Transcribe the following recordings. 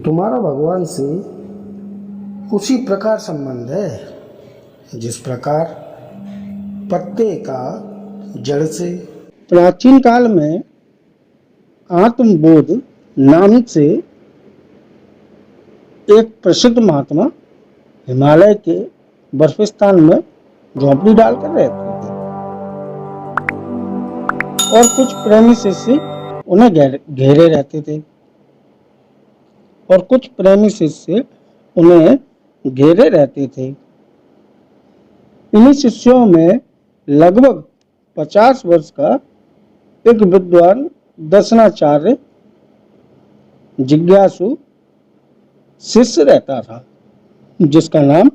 तुम्हारा भगवान से उसी प्रकार संबंध है जिस प्रकार पत्ते का जड़ से। प्राचीन काल में आत्मबोध नाम से एक प्रसिद्ध महात्मा हिमालय के बर्फिस्तान में झोंपड़ी डालकर रहते थे और कुछ प्रेमी शिष्य उन्हें घेरे रहते थे इन्हीं शिष्यों में लगभग 50 वर्ष का एक विद्वान दर्शनाचार्य जिज्ञासु शिष्य रहता था, जिसका नाम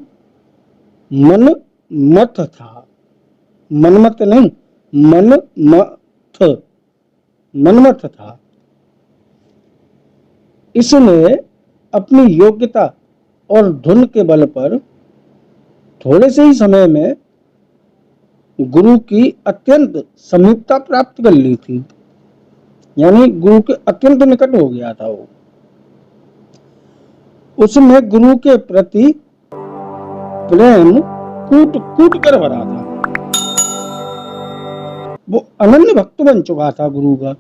मनमथ था। मनमथ नहीं, मनमथ था। इसने अपनी योग्यता और धुन के बल पर थोड़े से ही समय में गुरु की अत्यंत समीपता प्राप्त कर ली थी, यानी गुरु के अत्यंत निकट हो गया था। उसमें गुरु के प्रति प्रेम कूट कूट कर भरा था। वो अनन्य भक्त बन चुका था गुरु का।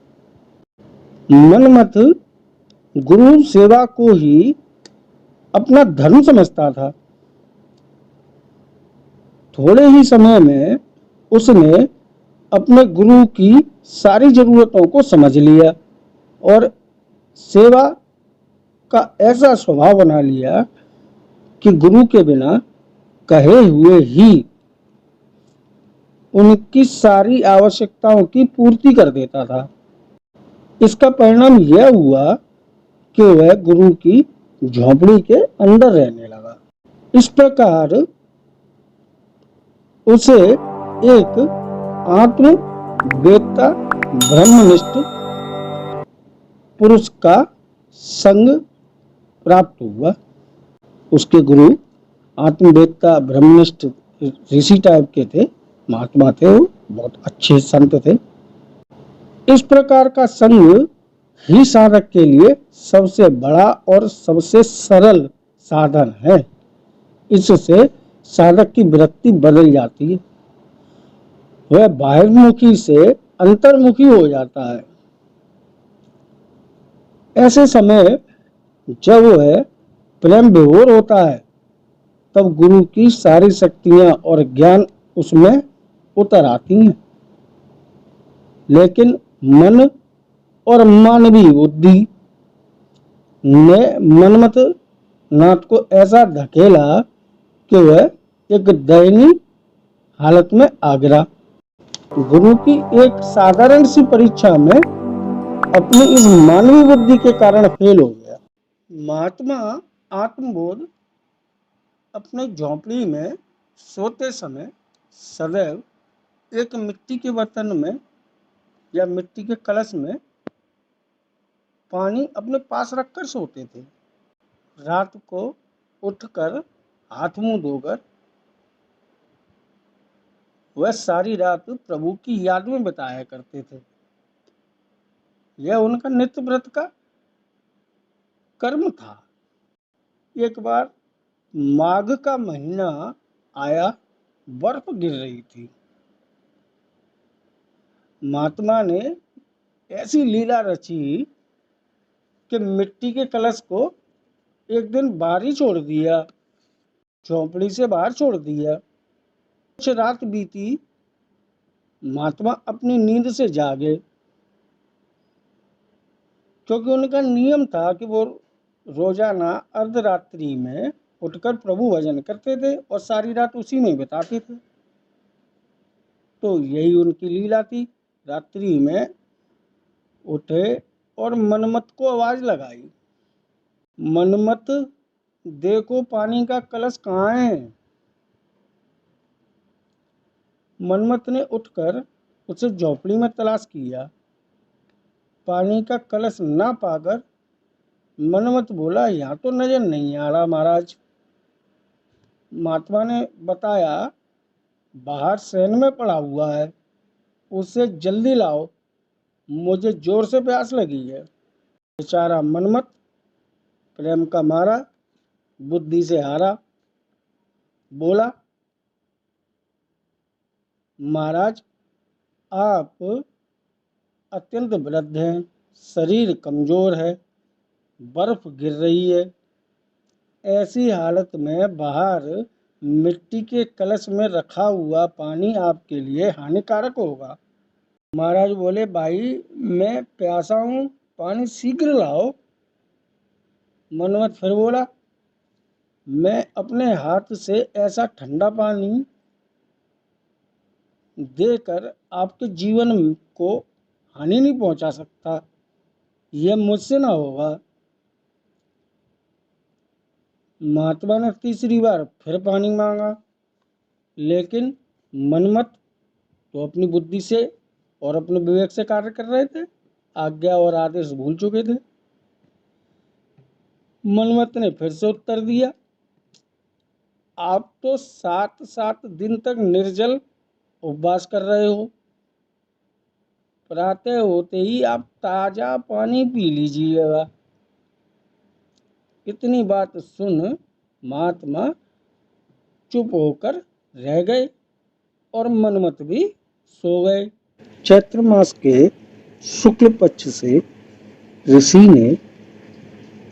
मनमथ गुरु सेवा को ही अपना धर्म समझता था। थोड़े ही समय में उसने अपने गुरु की सारी जरूरतों को समझ लिया और सेवा का ऐसा स्वभाव बना लिया कि गुरु के बिना कहे हुए ही उनकी सारी आवश्यकताओं की पूर्ति कर देता था। इसका परिणाम यह हुआ कि वह गुरु की झोंपड़ी के अंदर रहने लगा। इस प्रकार उसे एक आत्मवेत्ता ब्रह्मनिष्ठ पुरुष का संग प्राप्त हुआ। उसके गुरु आत्मवेत्ता ब्रह्मनिष्ठ ऋषि टाइप के थे, महात्मा थे, वो बहुत अच्छे संत थे। इस प्रकार का संग ही साधक के लिए सबसे बड़ा और सबसे सरल साधन है। इससे साधक की वृत्ति बदल जाती है, वह बाहिर्मुखी से अंतर्मुखी हो जाता है। ऐसे समय जब वह प्रेम विभोर होता है तब गुरु की सारी शक्तियां और ज्ञान उसमें उतर आती हैं, लेकिन मन और मानवीय बुद्धि ने मनमथ नाथ को ऐसा धकेला कि वह एक दयनीय हालत में आ गिरा। गुरु की एक साधारण सी परीक्षा में अपनी इस मानवीय बुद्धि के कारण फेल हो गया। महात्मा आत्मबोध अपने झोंपड़ी में सोते समय सदैव एक मिट्टी के बर्तन में या मिट्टी के कलश में पानी अपने पास रखकर सोते थे। रात को उठकर हाथ मुंह धोकर वह सारी रात प्रभु की याद में बिताया करते थे। यह उनका नित्य व्रत का कर्म था। एक बार माघ का महीना आया, बर्फ गिर रही थी। महात्मा ने ऐसी लीला रची कि मिट्टी के कलश को एक दिन बाहर ही छोड़ दिया, झोंपड़ी से बाहर छोड़ दिया। कुछ रात बीती, महात्मा अपनी नींद से जागे, क्योंकि उनका नियम था कि वो रोजाना अर्धरात्रि में उठकर प्रभु भजन करते थे और सारी रात उसी में बिताते थे। तो यही उनकी लीला थी। रात्रि में उठे और मनमथ को आवाज लगाई, मनमथ देखो पानी का कलश कहाँ है। मनमथ ने उठकर उसे झोंपड़ी में तलाश किया। पानी का कलश ना पाकर मनमथ बोला, यहाँ तो नजर नहीं आ रहा महाराज। महात्मा ने बताया, बाहर शयन में पड़ा हुआ है, उसे जल्दी लाओ, मुझे जोर से प्यास लगी है। बेचारा मनमथ प्रेम का मारा, बुद्धि से हारा, बोला, महाराज आप अत्यंत वृद्ध हैं, शरीर कमजोर है, बर्फ गिर रही है, ऐसी हालत में बाहर मिट्टी के कलश में रखा हुआ पानी आपके लिए हानिकारक होगा। महाराज बोले, भाई मैं प्यासा हूँ, पानी शीघ्र लाओ। मनमत फिर बोला, मैं अपने हाथ से ऐसा ठंडा पानी देकर आपके जीवन को हानि नहीं पहुंचा सकता, यह मुझसे ना होगा। महात्मा ने तीसरी बार फिर पानी मांगा, लेकिन मनमत तो अपनी बुद्धि से और अपने विवेक से कार्य कर रहे थे, आज्ञा और आदेश भूल चुके थे। मनमत ने फिर से उत्तर दिया, आप तो 7 दिन तक निर्जल उपवास कर रहे हो, प्रातः होते ही आप ताजा पानी पी लीजिएगा। इतनी बात सुन महात्मा चुप होकर रह गए और मनमत भी सो गए। चैत्र मास के शुक्ल पक्ष से ऋषि ने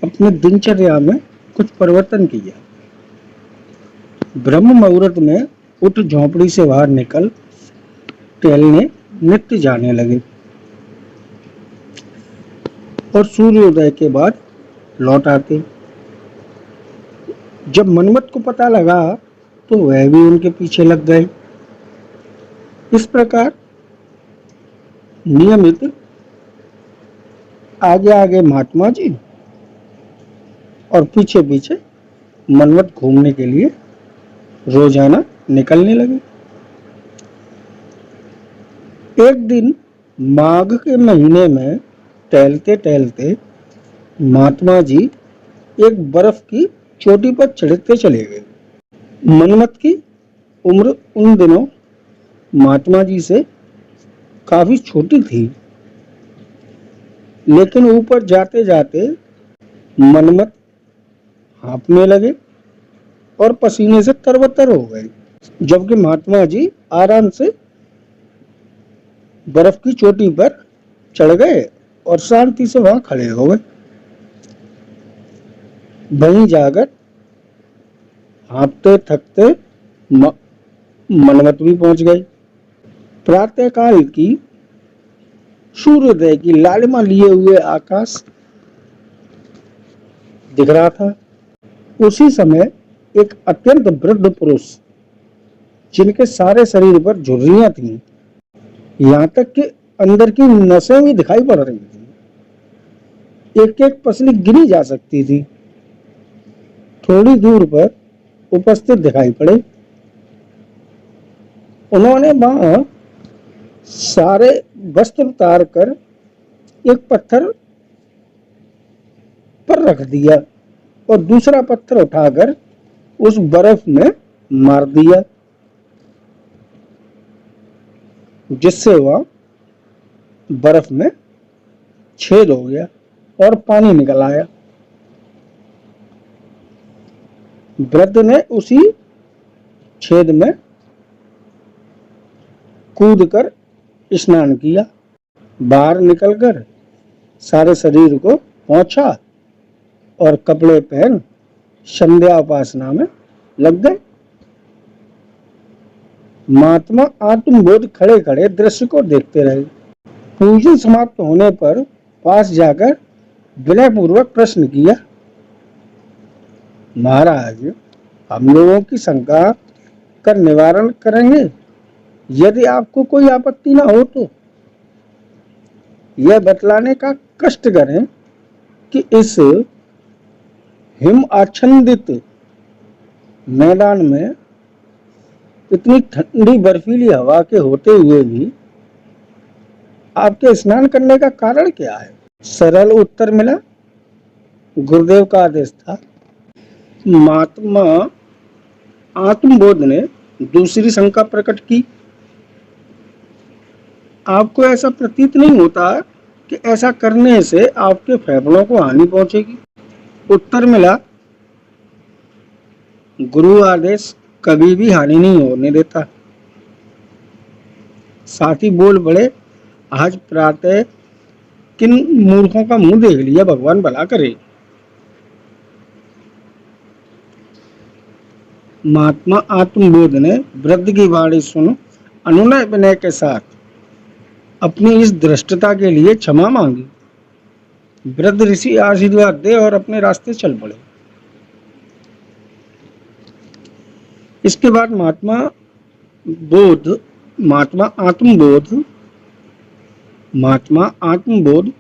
अपने दिनचर्या में कुछ परिवर्तन किया। ब्रह्म मुहूर्त में उठ झोंपड़ी से बाहर निकल टहलने नित्य जाने लगे और सूर्योदय के बाद लौट आते। जब मनमत को पता लगा तो वह भी उनके पीछे लग गए। इस प्रकार नियमित आगे आगे महात्मा जी और पीछे पीछे मनमत घूमने के लिए रोजाना निकलने लगे। एक दिन माघ के महीने में टहलते टहलते महात्मा जी एक बर्फ की चोटी पर चढ़ते चले गए। मनमत की उम्र उन दिनों महात्मा जी से काफी छोटी थी, लेकिन ऊपर जाते जाते मनमत हाँफने लगे और पसीने से तरबतर हो गए, जबकि महात्मा जी आराम से बर्फ की चोटी पर चढ़ गए और शांति से वहां खड़े हो गए। वहीं जाकर हाँफते थकते मनमत भी पहुंच गए। प्रातःकाल की सूर्योदय की लालिमा लिए हुए आकाश दिख रहा था। उसी समय एक अत्यंत वृद्ध पुरुष, जिनके सारे शरीर पर झुर्रियां थीं, यहाँ तक कि अंदर की नसें भी दिखाई पड़ रही थी, एक एक पसली गिनी जा सकती थी, थोड़ी दूर पर उपस्थित दिखाई पड़े। उन्होंने वहां सारे वस्त्र उतार कर एक पत्थर पर रख दिया और दूसरा पत्थर उठाकर उस बर्फ में मार दिया, जिससे वह बर्फ में छेद हो गया और पानी निकल आया। वृद्ध ने उसी छेद में कूदकर स्नान किया, बाहर निकलकर सारे शरीर को पोंछा और कपड़े पहन संध्या उपासना में लग गए। महात्मा आत्मबोध खड़े खड़े दृश्य को देखते रहे। पूजन समाप्त होने पर पास जाकर विनय पूर्वक प्रश्न किया, महाराज हम लोगों की शंका का निवारण करेंगे, यदि आपको कोई आपत्ति ना हो तो यह बतलाने का कष्ट करें कि इस हिम आच्छादित मैदान में इतनी ठंडी बर्फीली हवा के होते हुए भी आपके स्नान करने का कारण क्या है। सरल उत्तर मिला, गुरुदेव का आदेश था। महात्मा आत्मबोध ने दूसरी शंका प्रकट की, आपको ऐसा प्रतीत नहीं होता कि ऐसा करने से आपके फेफड़ों को हानि पहुंचेगी। उत्तर मिला, गुरु आदेश कभी भी हानि नहीं होने देता। साथी बोल पड़े, आज प्रातः किन मूर्खों का मुंह देख लिया, भगवान भला करे। महात्मा आत्मबोध ने वृद्ध की वाणी सुन अनुनय विनय के साथ अपनी इस दृष्टता के लिए क्षमा मांगी। वृद्ध ऋषि आशीर्वाद दे और अपने रास्ते चल पड़े। इसके बाद महात्मा आत्मबोध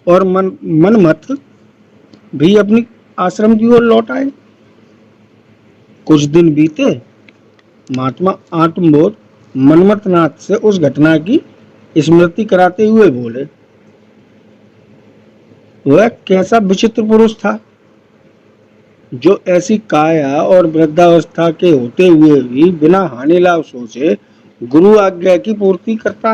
और मनमथ भी अपनी आश्रम की ओर लौट आए। कुछ दिन बीते, महात्मा आत्मबोध मनमथ नाथ से उस घटना की स्मृति कराते हुए बोले, वह कैसा विचित्र पुरुष था जो ऐसी काया और वृद्धावस्था के होते हुए भी बिना हानि लाभ सोचे गुरु आज्ञा की पूर्ति करता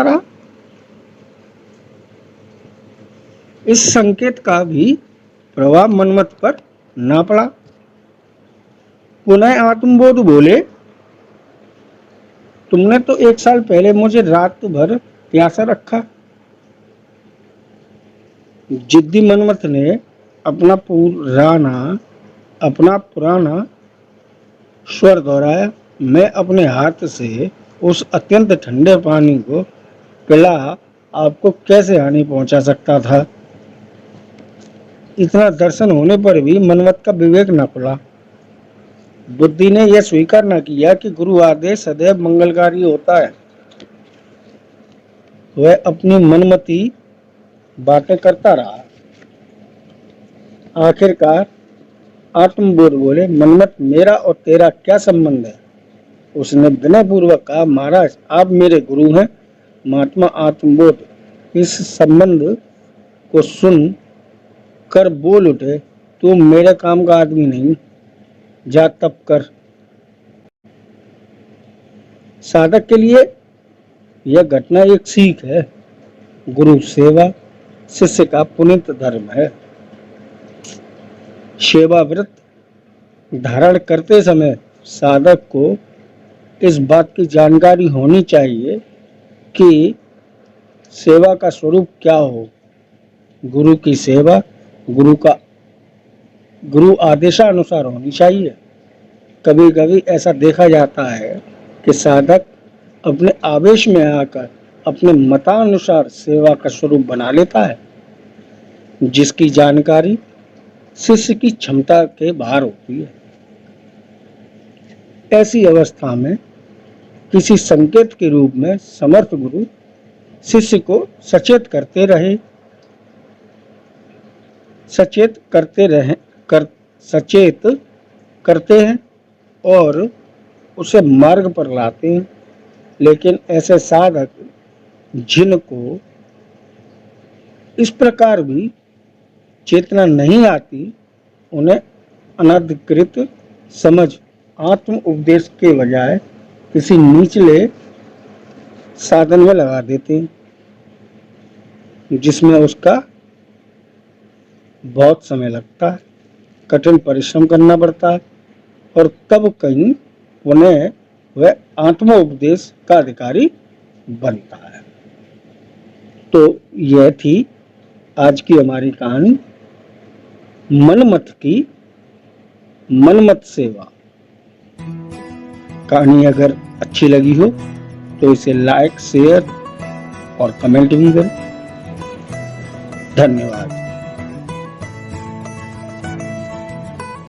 रहा। इस संकेत का भी प्रभाव मनमथ पर ना पड़ा। पुनः आत्मबोध बोले, तुमने तो 1 साल पहले मुझे रात भर प्यासा रखा। जिद्दी मनमथ ने अपना पुराना स्वर दोहराया। मैं अपने हाथ से उस अत्यंत ठंडे पानी को पिला आपको कैसे हानि पहुंचा सकता था। इतना दर्शन होने पर भी मनमथ का विवेक न खुला। बुद्धि ने यह स्वीकार न किया कि गुरु आदेश सदैव मंगलकारी होता है। वह अपनी मनमती बातें करता रहा। आखिरकार आत्मबोध बोले, मनमथ मेरा और तेरा क्या संबंध है। उसने विनय पूर्वक कहा, महाराज आप मेरे गुरु हैं। महात्मा आत्मबोध इस संबंध को सुन कर बोल उठे, तू मेरे काम का आदमी नहीं, जा तप कर। साधक के लिए यह घटना एक सीख है। गुरु सेवा शिष्य का पुनीत धर्म है। सेवा व्रत धारण करते समय साधक को इस बात की जानकारी होनी चाहिए कि सेवा का स्वरूप क्या हो। गुरु की सेवा गुरु आदेशानुसार होनी चाहिए। कभी कभी ऐसा देखा जाता है कि साधक अपने आवेश में आकर अपने मतानुसार सेवा का स्वरूप बना लेता है, जिसकी जानकारी शिष्य की क्षमता के बाहर होती है। ऐसी अवस्था में किसी संकेत के रूप में समर्थ गुरु शिष्य को सचेत करते हैं और उसे मार्ग पर लाते हैं। लेकिन ऐसे साधक जिनको इस प्रकार भी चेतना नहीं आती, उन्हें अनधिकृत समझ आत्म उपदेश के बजाय किसी निचले साधन में लगा देते हैं, जिसमें उसका बहुत समय लगता है, कठिन परिश्रम करना पड़ता है और तब कहीं उन्हें वह आत्मोपदेश का अधिकारी बनता है। तो यह थी आज की हमारी कहानी, मनमथ सेवा। कहानी अगर अच्छी लगी हो तो इसे लाइक, शेयर और कमेंट भी करें। धन्यवाद।